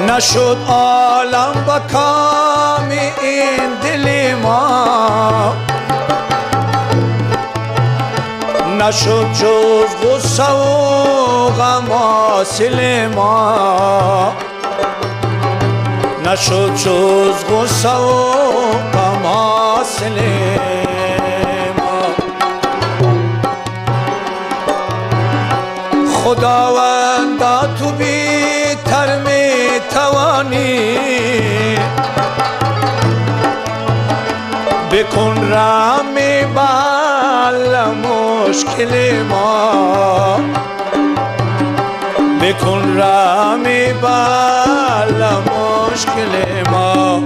نشد عالم با کام این دل ما، نشد جز غصه و غم حاصل ما، نشد جز غصه و غم حاصل ما. خداوندا تو بی‌تر می‌توانی، بکن رحم بر مشکل ما، بکن رحم بر مشکل ما.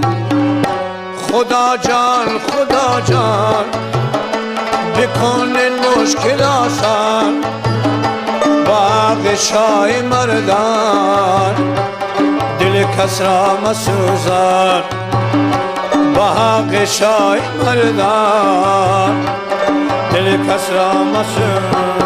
خدا جان بکن مشکل آسان، بخشای مردان دل کس را مسوزان، بخشای مردان دل کس را مسوزان.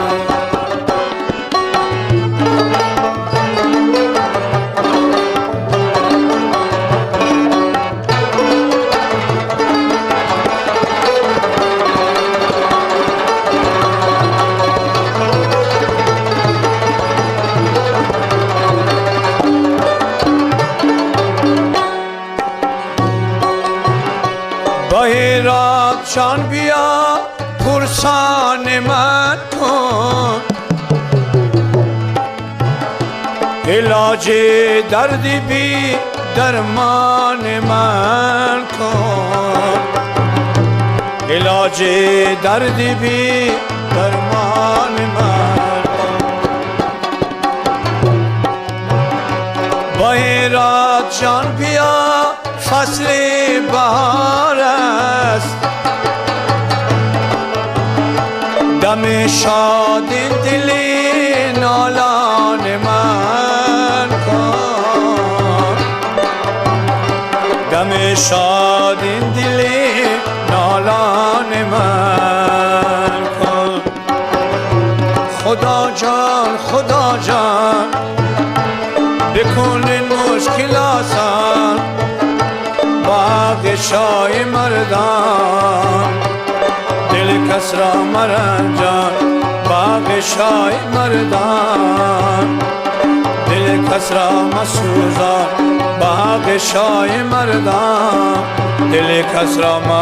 بهرات جان بیا پرسان من کن، علاج درد بی درمان من کن، علاج درد بی درمان من کن. بهرات جان بیا فصل بهار است، دم شاد دل نالان من کن، دم شاد دل نالان من کن. خدا جان بکن مشکل آسان، بخشای مردان دل کس را مرنجان، بخشای مردان دل کس را مسوزان، بخشای مردان دل کس را مسوزان.